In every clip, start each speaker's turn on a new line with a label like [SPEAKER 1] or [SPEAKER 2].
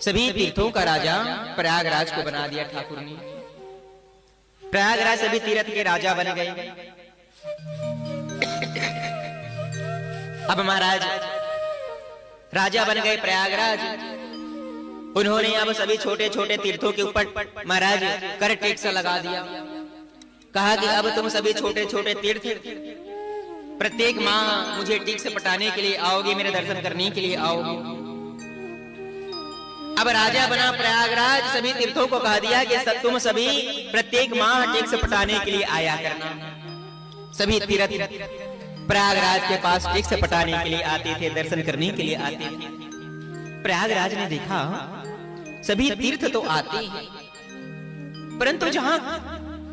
[SPEAKER 1] सभी तीर्थों का राजा प्रयागराज को बना दिया ठाकुर ने। प्रयागराज सभी तीर्थ के राजा बन गए। अब महाराज राजा बन गए प्रयागराज। उन्होंने अब सभी छोटे छोटे तीर्थों के ऊपर महाराज कर टैक्स लगा दिया। कहा कि अब तुम सभी छोटे छोटे तीर्थ प्रत्येक माह मुझे टैक्स पटाने के लिए आओगे, मेरे दर्शन करने के लिए आओगे। अब राजा बना प्रयागराज, सभी तीर्थों को कहा दिया कि तुम सभी प्रत्येक माह टैक्स पटाने के लिए आया करना। सभी तीर्थ प्रयागराज के पास टैक्स पटाने के लिए आते थे, दर्शन करने के लिए आते थे। प्रयागराज ने देखा सभी तीर्थ तो आते हैं, परंतु जहां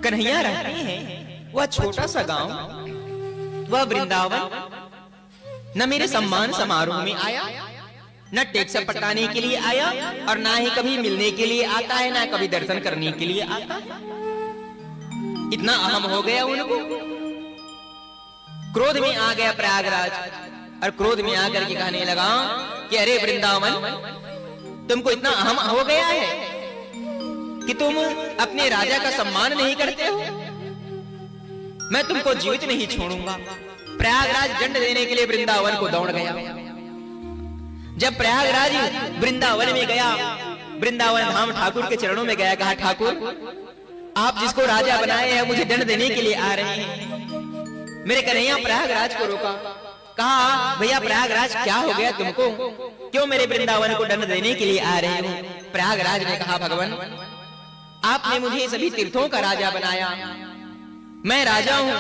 [SPEAKER 1] कन्हैया रहते हैं वह छोटा सा गांव, वह वृंदावन न मेरे सम्मान समारोह में आया, न टैक्स पटाने के लिए आया, और ना ही कभी मिलने के लिए आता है, ना कभी दर्शन करने के लिए आता है। इतना अहम हो गया उनको। क्रोध में आ गया प्रयागराज, और क्रोध में आकर के कहने लगा कि अरे वृंदावन, तुमको इतना अहम हो गया है कि तुम अपने राजा का सम्मान नहीं करते हो। मैं तुमको जीवित नहीं छोड़ूंगा। प्रयागराज दंड देने के लिए वृंदावन को दौड़ गया। जब प्रयागराज वृंदावन में गया, वृंदावन धाम ठाकुर के चरणों में गया, कहा ठाकुर आप जिसको राजा बनाए हैं मुझे दंड देने के लिए आ रहे हैं। मेरे कन्हैया प्रयागराज को रोका, कहा भैया प्रयागराज क्या हो गया तुमको, क्यों मेरे वृंदावन को दंड देने के लिए आ रहे हो। प्रयागराज ने कहा भगवान आपने मुझे सभी तीर्थों का राजा बनाया, मैं राजा हूं,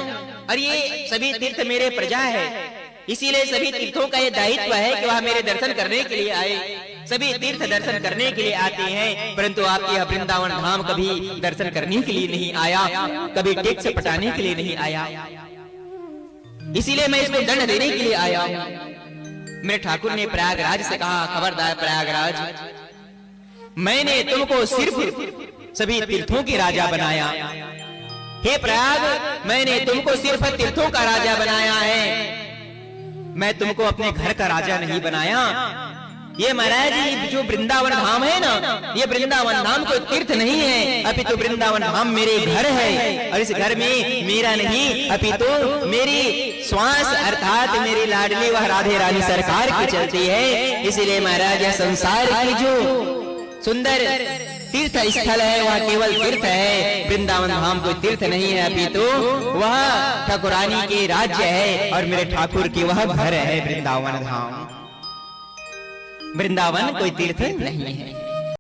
[SPEAKER 1] और ये सभी तीर्थ मेरे प्रजा है, इसीलिए सभी तीर्थों का ये दायित्व है कि वह मेरे दर्शन करने के लिए आए। सभी तीर्थ दर्शन करने के लिए आते हैं, परंतु आपके वृंदावन धाम कभी दर्शन करने के लिए नहीं आया, कभी टैक्स पटाने के लिए नहीं आया, इसीलिए मैं इसको दंड देने के लिए आया हूं। मेरे ठाकुर ने प्रयागराज से कहा खबरदार प्रयागराज, मैंने तुमको सिर्फ सभी तीर्थों के राजा बनाया। हे प्रयाग, मैंने तुमको सिर्फ तीर्थों का राजा बनाया है, मैं तुमको अपने घर का राजा नहीं बनाया। ये महाराज ये जो वृंदावन धाम है ना, ये वृंदावन धाम कोई तीर्थ नहीं है, अपितु वृंदावन धाम मेरे घर है, और इस घर में मेरा नहीं अपितु मेरी श्वास अर्थात मेरी लाडली वह राधे रानी सरकार की चलती है। इसीलिए महाराज संसार की जो सुंदर तीर्थ स्थल है वह केवल तीर्थ है, वृंदावन धाम कोई तीर्थ नहीं है, अपितु वह ठाकुरानी के राज्य है, और मेरे ठाकुर की वह घर है वृंदावन धाम। वृंदावन कोई तीर्थ नहीं है।